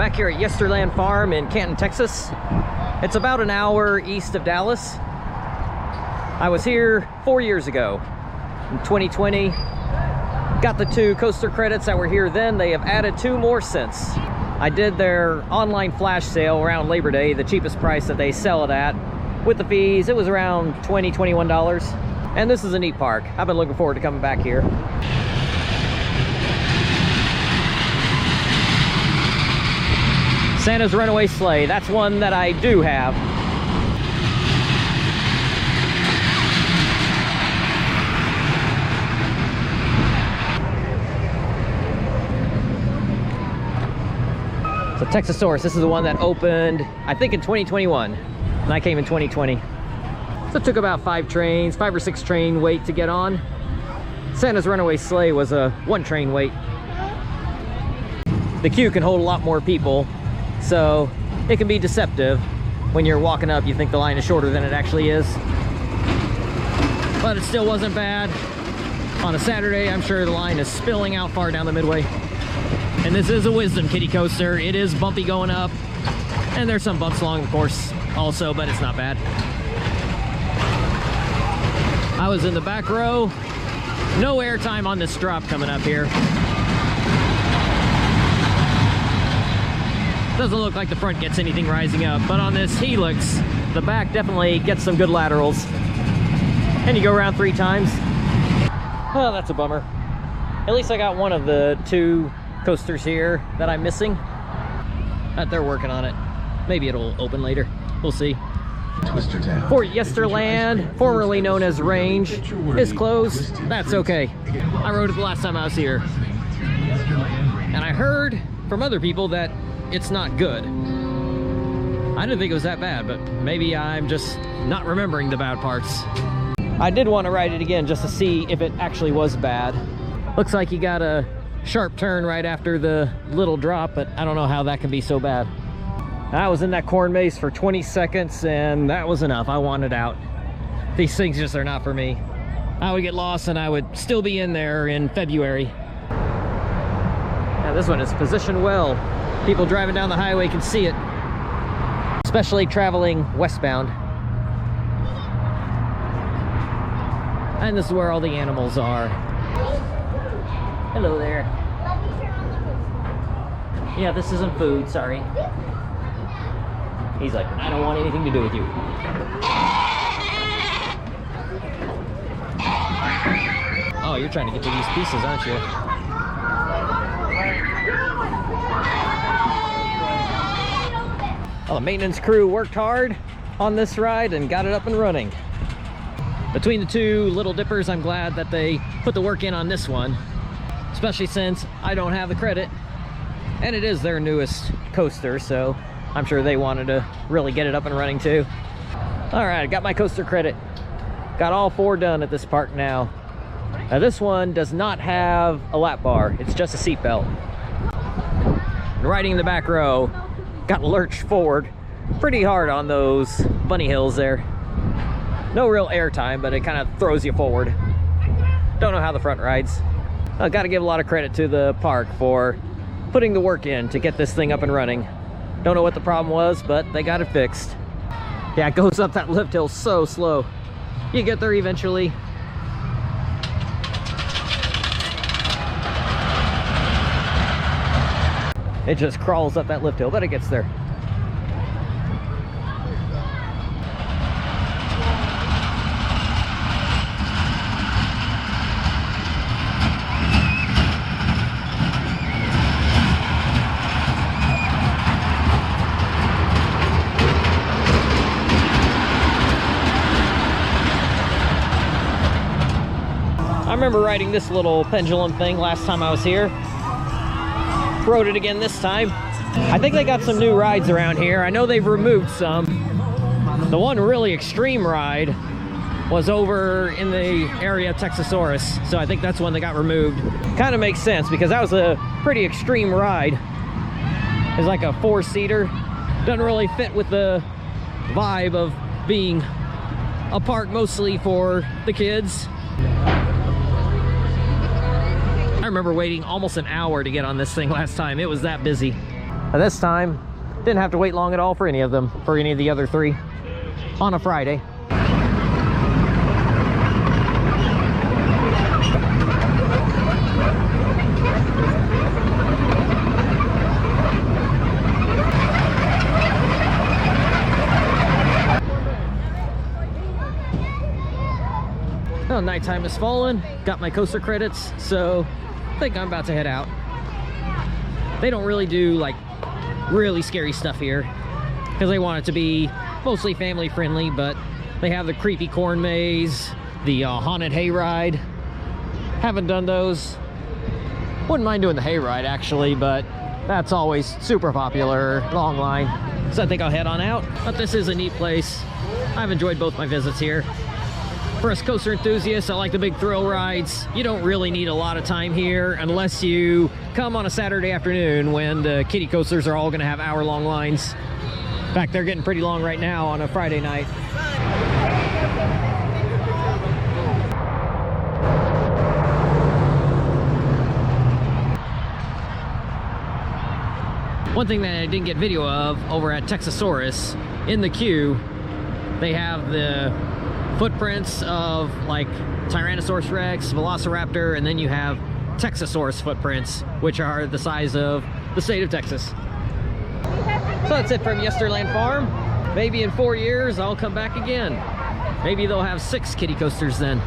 Back here at Yesterland Farm in Canton, Texas. It's about an hour east of Dallas. I was here 4 years ago, in 2020. Got the 2 coaster credits that were here then. They have added 2 more since. I did their online flash sale around Labor Day, the cheapest price that they sell it at. With the fees, it was around $20, $21. And this is a neat park. I've been looking forward to coming back here. Santa's Runaway Sleigh, that's one that I do have. So Texasaurus, this is the one that opened, I think in 2021, and I came in 2020. So it took about 5 or 6 train wait to get on. Santa's Runaway Sleigh was a 1 train wait. The queue can hold a lot more people, so it can be deceptive. When you're walking up, you think the line is shorter than it actually is. But it still wasn't bad. On a Saturday, I'm sure the line is spilling out far down the midway. And this is a Wisdom Kiddie coaster. It is bumpy going up, and there's some bumps along the course also, but it's not bad. I was in the back row. No airtime on this drop coming up here. Doesn't look like the front gets anything rising up, but on this helix, the back definitely gets some good laterals. And you go around 3 times. Oh, that's a bummer. At least I got one of the 2 coasters here that I'm missing. But they're working on it. Maybe it'll open later. We'll see. Fort Yesterland, formerly known as Range, is closed. That's okay. I rode it the last time I was here. And I heard from other people that it's not good. I didn't think it was that bad, but maybe I'm just not remembering the bad parts. I did want to ride it again just to see if it actually was bad. Looks like you got a sharp turn right after the little drop, but I don't know how that can be so bad. I was in that corn maze for 20 seconds and that was enough. I wanted out. These things just are not for me. I would get lost and I would still be in there in February. Now this one is positioned well. People driving down the highway can see it, especially traveling westbound. And this is where all the animals are. Hello there. Yeah, this isn't food, sorry. He's like, I don't want anything to do with you. Oh, you're trying to get to these pieces, aren't you? Well, the maintenance crew worked hard on this ride and got it up and running. Between the 2 Little Dippers, I'm glad that they put the work in on this one, especially since I don't have the credit, and it is their newest coaster, so I'm sure they wanted to really get it up and running too. All right, I got my coaster credit. Got all 4 done at this park now. Now this one does not have a lap bar, it's just a seat belt. Riding in the back row, got lurched forward pretty hard on those bunny hills there. No real air time, but it kind of throws you forward. Don't know how the front rides. I got to give a lot of credit to the park for putting the work in to get this thing up and running. Don't know what the problem was, but they got it fixed. Yeah, it goes up that lift hill so slow. You get there eventually. It just crawls up that lift hill, but it gets there. I remember riding this little pendulum thing last time I was here. Rode it again this time. I think they got some new rides around here. I know they've removed some. The one really extreme ride was over in the area of Texasaurus, so I think that's one that got removed. Kind of makes sense because that was a pretty extreme ride. It's like a 4-seater. Doesn't really fit with the vibe of being a park mostly for the kids. I remember waiting almost an hour to get on this thing last time. It was that busy. And this time, didn't have to wait long at all for any of them, for any of the other 3 on a Friday. Well, nighttime has fallen, got my coaster credits, so I think I'm about to head out. They don't really do like really scary stuff here because they want it to be mostly family friendly, but they have the creepy corn maze, the haunted hayride. Haven't done those. Wouldn't mind doing the hayride actually, but that's always super popular, long line. So I think I'll head on out, but this is a neat place. I've enjoyed both my visits here. For us coaster enthusiasts, I like the big thrill rides. You don't really need a lot of time here unless you come on a Saturday afternoon when the kiddie coasters are all gonna have hour-long lines. In fact, they're getting pretty long right now on a Friday night. One thing that I didn't get video of over at Texasaurus, in the queue, they have the footprints of like Tyrannosaurus Rex, Velociraptor, and then you have Texasaurus footprints, which are the size of the state of Texas. So that's it from Yesterland Farm. Maybe in 4 years I'll come back again. Maybe they'll have 6 kiddie coasters then.